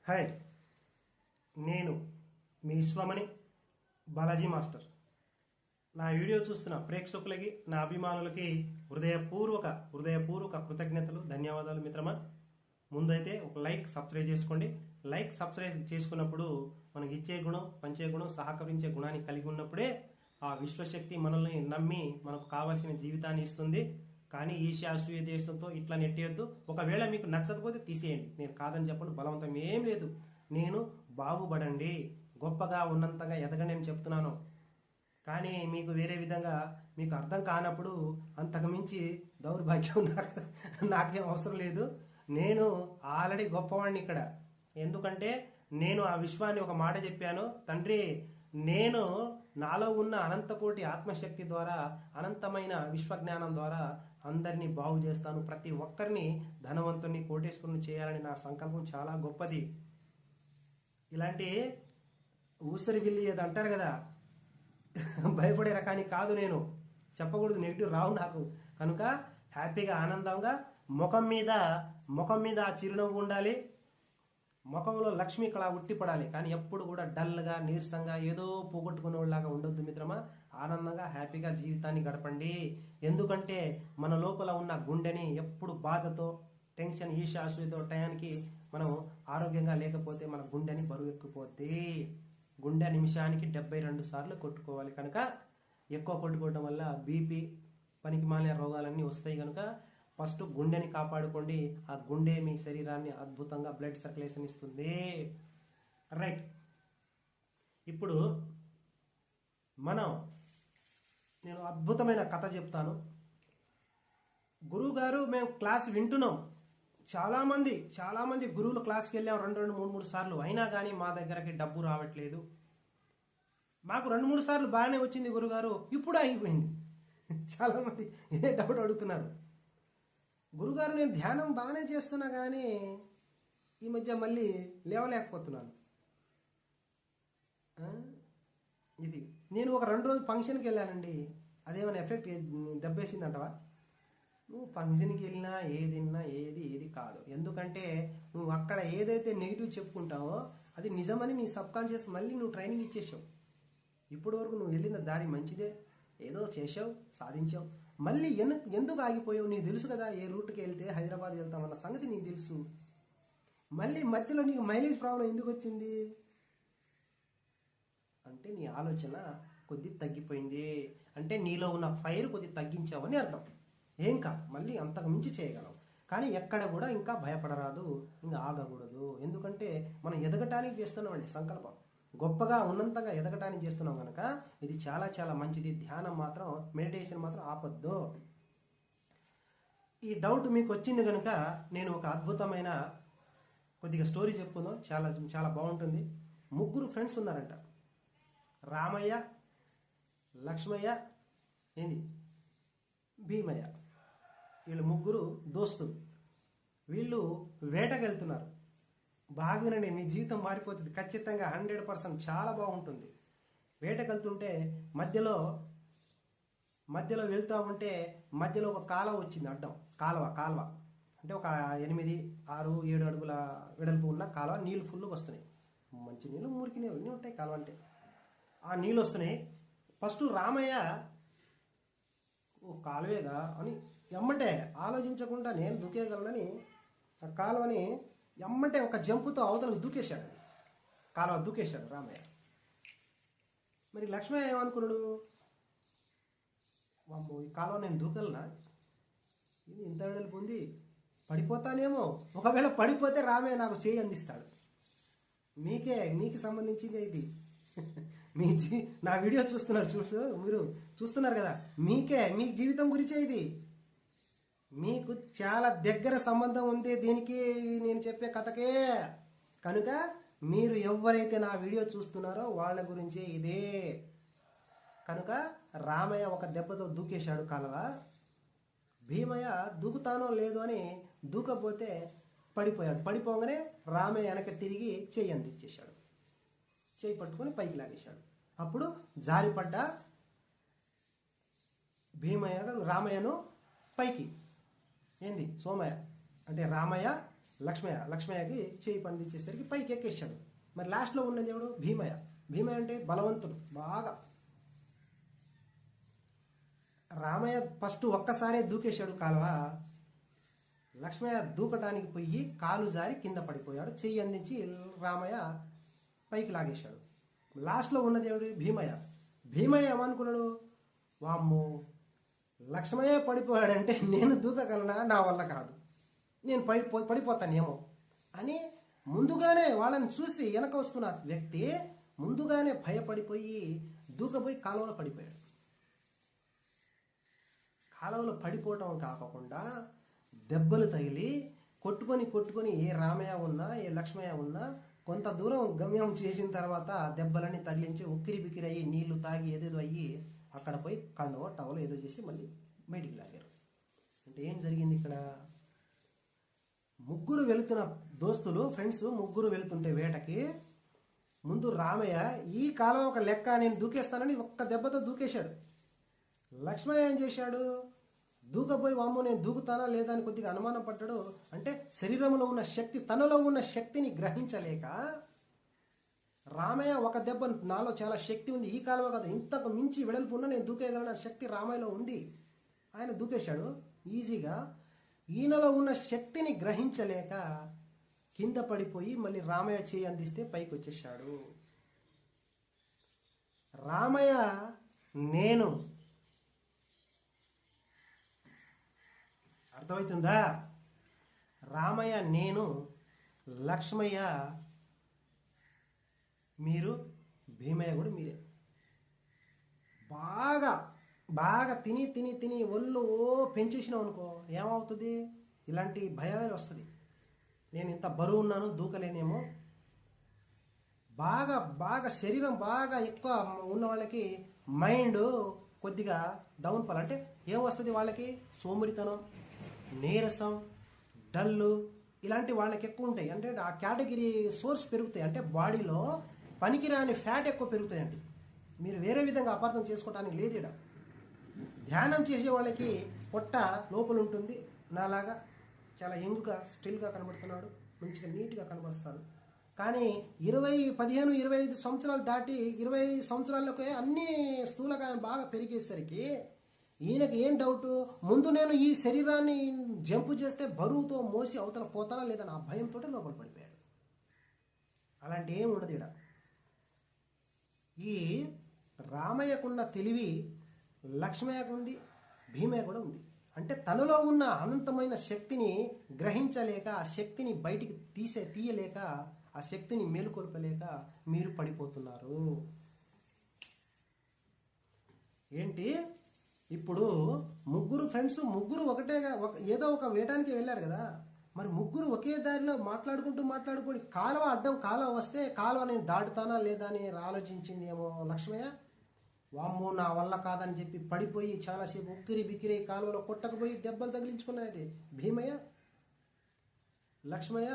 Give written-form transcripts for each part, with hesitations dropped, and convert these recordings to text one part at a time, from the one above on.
Hi, నేను మీ Vishwamani Balaji master. నా video చూస్తున్న ప్రేక్షకులకి, నా అభిమానులకి హృదయపూర్వక కృతజ్ఞతలు, ధన్యవాదాలు మిత్రమా. ముందైతే ఒక లైక్, సబ్స్క్రైబ్ చేసుకోండి. లైక్, సబ్స్క్రైబ్ చేసుకున్నప్పుడు మనకి ఇచ్చే గుణం, పంచే గుణం, సహకరించే గుణాన్ని కలిగి ఉన్నప్పుడే ఆ విశ్వశక్తి మనల్ని నమ్మి మనకు కావాల్సిన జీవితాన్ని ఇస్తుంది. కానీ ఈర్ష్య, అసూయ దేశంతో ఇట్లా నెట్టేయద్దు. ఒకవేళ మీకు నచ్చకపోతే తీసేయండి, నేను కాదని చెప్పండి, బలవంతం ఏం లేదు. నేను బాగుపడండి, గొప్పగా ఉన్నంతగా ఎదగండి అని చెప్తున్నాను. కానీ మీకు వేరే విధంగా మీకు అర్థం కానప్పుడు అంతకు మించి దౌర్భాగ్యం నాకేం అవసరం లేదు. నేను ఆల్రెడీ గొప్పవాడిని ఇక్కడ. ఎందుకంటే నేను ఆ విశ్వాన్ని ఒక మాట చెప్పాను, తండ్రి నేను నాలో ఉన్న అనంతకోటి ఆత్మశక్తి ద్వారా, అనంతమైన విశ్వజ్ఞానం ద్వారా అందరినీ బాగు చేస్తాను. ప్రతి ఒక్కరిని ధనవంతుని, కోటేశ్వరుని చేయాలని నా సంకల్పం చాలా గొప్పది. ఇలాంటి ఊసరి బిల్లి ఏదో అంటారు కదా, భయపడే రకానికి కాదు. నేను చెప్పకూడదు, నెగిటివ్ రావు నాకు. కనుక హ్యాపీగా, ఆనందంగా ముఖం మీద ఆ చిరునవ్వు ఉండాలి, ముఖంలో లక్ష్మీ కళ ఉట్టిపడాలి. కానీ ఎప్పుడు కూడా డల్గా, నీరసంగా, ఏదో పోగొట్టుకునేలాగా ఉండొద్దు మిత్రమా. ఆనందంగా, హ్యాపీగా జీవితాన్ని గడపండి. ఎందుకంటే మన లోపల ఉన్న గుండెని ఎప్పుడు బాధతో, టెన్షన్, ఈర్ష్య, అసూయతో టయానికి మనం ఆరోగ్యంగా లేకపోతే మన గుండెని బరువు ఎక్కిపోద్ది. గుండె నిమిషానికి 72 సార్లు కొట్టుకోవాలి. కనుక ఎక్కువ కొట్టుకోవడం వల్ల బీపీ, పనికిమాలిన రోగాలన్నీ వస్తాయి. కనుక ఫస్ట్ గుండెని కాపాడుకోండి. ఆ గుండె మీ శరీరాన్ని అద్భుతంగా బ్లడ్ సర్క్యులేషన్ ఇస్తుంది. రైట్, ఇప్పుడు నేను అద్భుతమైన కథ చెప్తాను. గురువు గారు, మేము క్లాస్ వింటున్నాం. చాలా మంది గురువులు క్లాస్కి వెళ్ళాం 2, 3 సార్లు. అయినా కానీ మా దగ్గరకి డబ్బు రావట్లేదు. మాకు 2, 3 సార్లు బాగానే వచ్చింది గురుగారు, ఇప్పుడు అయిపోయింది. చాలా మంది ఇదే డౌట్ అడుగుతున్నారు. గురుగారు, నేను ధ్యానం బాగానే చేస్తున్నా కానీ ఈ మధ్య మళ్ళీ లేవలేకపోతున్నాను. ఇది నేను ఒక 2 రోజులు ఫంక్షన్కి వెళ్ళానండి, అదేమైనా ఎఫెక్ట్ దెబ్బేసిందంటవా? నువ్వు ఫంక్షన్కి వెళ్ళినా ఏది కాదు. ఎందుకంటే నువ్వు అక్కడ ఏదైతే నెగిటివ్ చెప్పుకుంటావో అది నిజమని నీ సబ్ కాన్షియస్ మళ్ళీ నువ్వు ట్రైనింగ్ ఇచ్చేసావు. ఇప్పటి వరకు నువ్వు వెళ్ళిన దారి మంచిదే, ఏదో చేసావు, సాధించావు. మళ్ళీ ఎందుకు ఆగిపోయావు? నీకు తెలుసు కదా ఏ రూట్కి వెళ్తే హైదరాబాద్ వెళ్తామన్న సంగతి నీకు తెలుసు. మళ్ళీ మధ్యలో నీకు మైలేజ్ ప్రాబ్లం ఎందుకు వచ్చింది అంటే నీ ఆలోచన కొద్ది తగ్గిపోయింది. అంటే నీలో ఉన్న ఫైర్ కొద్ది తగ్గించావని అర్థం. ఏం కాదు, మళ్ళీ అంతకు మించి చేయగలవు. కానీ ఎక్కడ కూడా ఇంకా భయపడరాదు, ఇంకా ఆగకూడదు. ఎందుకంటే మనం ఎదగటానికి చేస్తున్నామండి సంకల్పం. గొప్పగా ఉన్నంతగా ఎదగటానికి చేస్తున్నాం కనుక ఇది చాలా చాలా మంచిది. ధ్యానం మాత్రం, మెడిటేషన్ మాత్రం ఆపొద్దు. ఈ డౌట్ మీకు వచ్చింది కనుక నేను ఒక అద్భుతమైన కొద్దిగా స్టోరీ చెప్పుకుందాం. చాలా చాలా బాగుంటుంది. 3 ఫ్రెండ్స్ ఉన్నారంట, రామయ్య, లక్ష్మయ్య, భీమయ్య. వీళ్ళు 3 దోస్తులు. వీళ్ళు వేటకెళ్తున్నారు. బాగా వినండి, మీ జీవితం మారిపోతుంది ఖచ్చితంగా, 100%. చాలా బాగుంటుంది. వేటకెళ్తుంటే మధ్యలో వెళ్తూ ఉంటే మధ్యలో ఒక కాలువ వచ్చింది, అడ్డం కాలువ అంటే ఒక 8, 6, 7 అడుగుల వెడల్పు ఉన్న కాలువ. నీళ్ళు ఫుల్ వస్తున్నాయి, మంచి నీళ్ళు, మురికి నీళ్ళు అన్నీ ఉంటాయి కాలువ అంటే. ఆ నీళ్ళు వస్తున్నాయి. ఫస్ట్ రామయ్య కాలువేగా అని ఎమ్మటే ఆలోచించకుండా నేను దూకేయగలనని ఆ కాలువని ఎమ్మటే ఒక జంపుతో అవతలకు దూకేశాడు. కాలువ దూకేశాడు రామయ్య. మరి లక్ష్మయ్య ఏమనుకున్నాడు, వామ్మో ఈ కాలువ నేను దూకలనా, ఇది ఇంత వెడల్పు ఉంది, పడిపోతానేమో. ఒకవేళ పడిపోతే రామయ్య నాకు చేయి అందిస్తాడు. మీకు సంబంధించింది ఇది. నా వీడియో మీరు చూస్తున్నారు కదా, మీ జీవితం గురించే ఇది. మీకు చాలా దగ్గర సంబంధం ఉంది దీనికి, నేను చెప్పే కథకే. కనుక మీరు ఎవరైతే నా వీడియో చూస్తున్నారో వాళ్ళ గురించే ఇదే. కనుక రామయ్య ఒక దెబ్బతో దూకేశాడు కాలువ. భీమయ్య దూకుతానో లేదో అని దూకపోతే పడిపోయాడు. పడిపోగానే రామయ్య వెనక తిరిగి చెయ్యి అందించేశాడు. చెయ్యి పట్టుకొని పైకి లాగేశాడు. అప్పుడు జారిపడ్డ భీమయ్య రామయ్యను పైకి, సోమయ్య అంటే రామయ్య లక్ష్మయ్యకి చేయి పండించేసరికి పైకి ఎక్కేశాడు. మరి లాస్ట్లో ఉన్నది ఎవడు? భీమయ్య. భీమయ్య అంటే బలవంతుడు బాగా. రామయ్య ఫస్ట్ ఒక్కసారే దూకేశాడు కాలువ. లక్ష్మయ్య దూకటానికి పోయి కాలు జారి కింద పడిపోయాడు. చెయ్యి అందించి రామయ్య పైకి లాగేశాడు. లాస్ట్లో ఉన్నది ఎవడు? భీమయ్య. భీమయ్య ఏమనుకున్నాడు? వామ్మో, లక్ష్మయ్య పడిపోయాడంటే నేను దూకగలనా? నా వల్ల కాదు, నేను పడిపోతానేమో అని ముందుగానే వాళ్ళని చూసి వెనక వస్తున్న వ్యక్తి ముందుగానే భయపడిపోయి దూకపోయి కాలువలో పడిపోయాడు. కాలువలో పడిపోవటం కాకుండా దెబ్బలు తగిలి కొట్టుకొని ఏ రామయ్య ఉన్నా ఏ లక్ష్మయ్య ఉన్నా కొంత దూరం గమ్యం చేసిన తర్వాత దెబ్బలన్నీ తగిలించి ఉక్కిరి బిక్కిరి అయ్యి నీళ్లు తాగి ఏదేదో అయ్యి అక్కడ పోయి కండవ టవల్ ఏదో చేసి మళ్ళీ బయటికి లాగారు. అంటే ఏం జరిగింది ఇక్కడ? ముగ్గురు వెళుతున్న దోస్తులు, ఫ్రెండ్స్ ముగ్గురు వెళుతుంటే వేటకి ముందు రామయ్య ఈ కాలం ఒక లెక్క నేను దూకేస్తానని ఒక్క దెబ్బతో దూకేశాడు. లక్ష్మయ్య ఏం చేశాడు? దూకపోయి వామ్మో నేను దూకుతానా లేదా అని కొద్దిగా అనుమానం పడ్డాడు. అంటే శరీరంలో ఉన్న శక్తి, తనలో ఉన్న శక్తిని గ్రహించలేక రామయ్య ఒక దెబ్బ, నాలో చాలా శక్తి ఉంది, ఈ కాలువ కాదు ఇంతకు మించి వెడల్పు ఉన్న నేను దూకేయగలన శక్తి రామయ్యలో ఉంది, ఆయన దూకేశాడు ఈజీగా. ఈయనలో ఉన్న శక్తిని గ్రహించలేక కింద పడిపోయి మళ్ళీ రామయ్య చేయి అందిస్తే పైకి వచ్చేసాడు. రామయ్య నేను, అర్థమవుతుందా? రామయ్య నేను, లక్ష్మయ్య మీరు, భీమయ్య కూడా మీరే. బాగా బాగా తిని తిని తిని ఒళ్ళు పెంచేసినావు అనుకో ఏమవుతుంది? ఇలాంటి భయాలు వస్తుంది. నేను ఇంత బరువు ఉన్నాను, దూకలేనేమో. బాగా బాగా శరీరం బాగా ఎక్కువ ఉన్న వాళ్ళకి మైండ్ కొద్దిగా డౌన్ ఫాల్. అంటే ఏం వస్తుంది వాళ్ళకి? సోమరితనం, నీరసం, డల్లు, ఇలాంటి వాళ్ళకి ఎక్కువ ఉంటాయి. అంటే ఆ కేటగిరీ సోర్స్ పెరుగుతాయి. అంటే బాడీలో పనికిరాని ఫ్యాట్ ఎక్కువ పెరుగుతాయండి. మీరు వేరే విధంగా అపార్థం చేసుకోవడానికి లేదు ఇక్కడ. ధ్యానం చేసే వాళ్ళకి పొట్ట లోపల ఉంటుంది. నాలాగా చాలా యంగ్గా స్టిల్గా కనబడుతున్నాడు, మంచిగా నీట్గా కనబడుస్తాడు. కానీ 15-25 సంవత్సరాలు దాటి 25 సంవత్సరాలకే అన్ని స్థూలకాయం బాగా పెరిగేసరికి ఈయనకి ఏం డౌట్? ముందు నేను ఈ శరీరాన్ని జంపు చేస్తే బరువుతో మోసి అవతల పోతానా లేదా నా భయంతో లోపల పడిపోయాడు. అలాంటి ఏం ఉండదు ఇక్కడ. ఈ రామయ్యకున్న తెలివి లక్ష్మయ్యకు ఉంది, భీమయ్య కూడా ఉంది. అంటే తనలో ఉన్న అనంతమైన శక్తిని గ్రహించలేక, ఆ శక్తిని బయటికి తీయలేక, ఆ శక్తిని మేలుకొల్పలేక మీరు పడిపోతున్నారు. ఏంటి ఇప్పుడు ముగ్గురు ఫ్రెండ్స్, ముగ్గురు ఒకటేగా ఏదో ఒక వేయడానికి వెళ్ళారు కదా. మరి ముగ్గురు ఒకే దారిలో మాట్లాడుకొని కాలువ వస్తే కాలువ నేను దాటుతానా లేదా అని ఆలోచించింది ఏమో లక్ష్మయ్య. వామ్మో నా వల్ల కాదని చెప్పి పడిపోయి చాలాసేపు ఉక్కిరి బిక్కిరి కాలువలో కొట్టకపోయి దెబ్బలు తగిలించుకున్నది భీమయ్య. లక్ష్మయ్య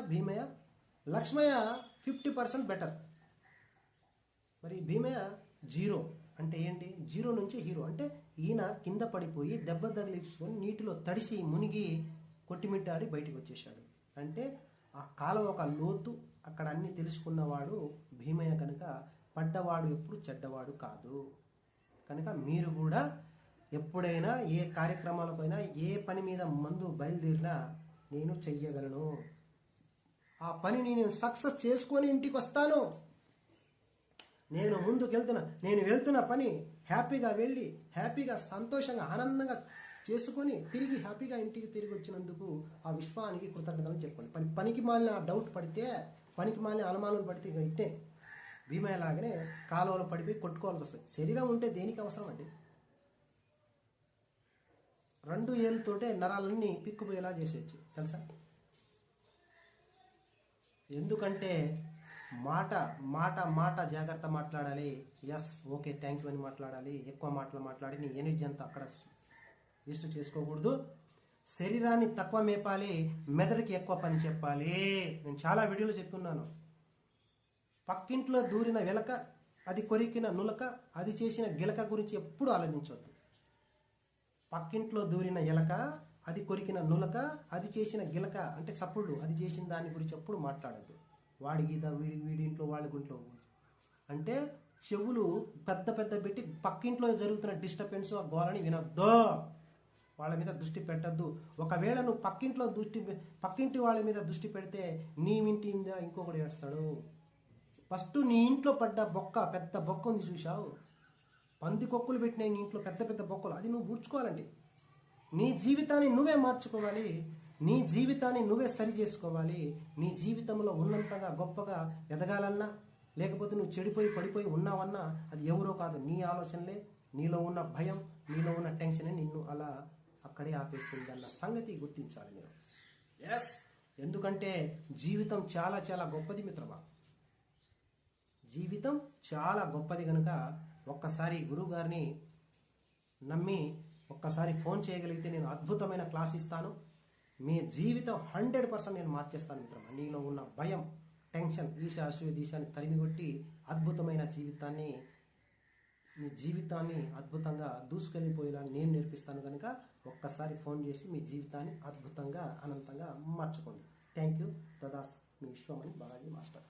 50% బెటర్. మరి భీమయ్య 0. అంటే ఏంటి? 0 నుంచి హీరో. అంటే ఈయన కింద పడిపోయి దెబ్బ తగిలించుకొని నీటిలో తడిసి మునిగి కొట్టిమిట్టాడి బయటికి వచ్చేసాడు. అంటే ఆ కాలం ఒక లోతు, అక్కడ అన్ని తెలుసుకున్నవాడు భీమయ్య. కనుక పడ్డవాడు ఎప్పుడు చెడ్డవాడు కాదు. కనుక మీరు కూడా ఎప్పుడైనా ఏ కార్యక్రమాలకైనా ఏ పని మీద ముందు బయలుదేరినా నేను చెయ్యగలను, ఆ పనిని నేను సక్సెస్ చేసుకొని ఇంటికి వస్తాను, నేను వెళ్తున్న పని హ్యాపీగా వెళ్ళి హ్యాపీగా సంతోషంగా ఆనందంగా చేసుకొని తిరిగి హ్యాపీగా ఇంటికి తిరిగి వచ్చినందుకు ఆ విశ్వానికి కృతజ్ఞతలు చెప్పుకోండి. పనికి మాలిన డౌట్ పడితే, పనికి మాలిన అనుమానాలు పడితే ఇట్టే భీమయ్య లాగానే కాలువలో పడిపోయి కొట్టుకోవాల్సి వస్తుంది. శరీరం ఉంటే దేనికి అవసరం అండి? 2 ఏళ్ళతోటే నరాలన్నీ పిక్కుపోయేలా చేసేయచ్చు తెలుసా. ఎందుకంటే మాట జాగ్రత్త మాట్లాడాలి. ఎస్ ఓకే థ్యాంక్ యూ అని మాట్లాడాలి. ఎక్కువ మాటలు మాట్లాడి నీ ఎనర్జీ అంతా అక్కడ వేస్ట్ చేసుకోకూడదు. శరీరాన్ని తక్కువ మేపాలి, మెదడుకి ఎక్కువ పని చెప్పాలి. నేను చాలా వీడియోలు చెప్పుకున్నాను. పక్కింట్లో దూరిన వెలక, అది కొరికిన నులక, అది చేసిన గిలక గురించి ఎప్పుడు ఆలోచించవద్దు. పక్కింట్లో దూరిన ఎలక, అది కొరికిన నులక, అది చేసిన గిలక అంటే చప్పుడు, అది చేసిన దాని గురించి ఎప్పుడు మాట్లాడద్దు. వాడి గీత వీడి ఇంట్లో వాళ్ళ గుంట్లో అంటే చెవులు పెద్ద పెద్ద పెట్టి పక్కింట్లో జరుగుతున్న డిస్టర్బెన్స్ ఆ గోలని వినొద్దు, వాళ్ళ మీద దృష్టి పెట్టద్దు. ఒకవేళ నువ్వు పక్కింటి వాళ్ళ మీద దృష్టి పెడితే నీ ఇంటి మీద ఇంకొకటి ఏడుస్తాడు. ఫస్ట్ నీ ఇంట్లో పడ్డ బొక్క, పెద్ద బొక్క ఉంది చూసావు, పందికొక్కులు పెట్టిన నీ ఇంట్లో పెద్ద పెద్ద బొక్కలు, అది నువ్వు పూడ్చుకోవాలండి. నీ జీవితాన్ని నువ్వే మార్చుకోవాలి, నీ జీవితాన్ని నువ్వే సరి చేసుకోవాలి. నీ జీవితంలో ఉన్నంతగా గొప్పగా ఎదగాలన్నా, లేకపోతే నువ్వు చెడిపోయి పడిపోయి ఉన్నావన్నా అది ఎవరో కాదు, నీ ఆలోచనలే, నీలో ఉన్న భయం, నీలో ఉన్న టెన్షనే నిన్ను అలా అక్కడే ఆపేస్తుంది అన్న సంగతి గుర్తించాలి మీరు. ఎస్, ఎందుకంటే జీవితం చాలా చాలా గొప్పది మిత్రమా, జీవితం చాలా గొప్పది కనుక ఒక్కసారి గురువు గారిని నమ్మి ఒక్కసారి ఫోన్ చేయగలిగితే నేను అద్భుతమైన క్లాస్ ఇస్తాను. మీ జీవితం 100% నేను మార్చేస్తాను మిత్రమా. నీలో ఉన్న భయం, టెన్షన్, ఈశ అసూయ దీశాన్ని తరిమికొట్టి అద్భుతమైన జీవితాన్ని, మీ జీవితాన్ని అద్భుతంగా దూసుకెళ్ళిపోయేలా నేను నేర్పిస్తాను కనుక ఒక్కసారి ఫోన్ చేసి మీ జీవితాన్ని అద్భుతంగా అనంతంగా మార్చుకోండి. Thank you. తదాస్, మీ విశ్వమణి బాలాజీ మాస్టర్.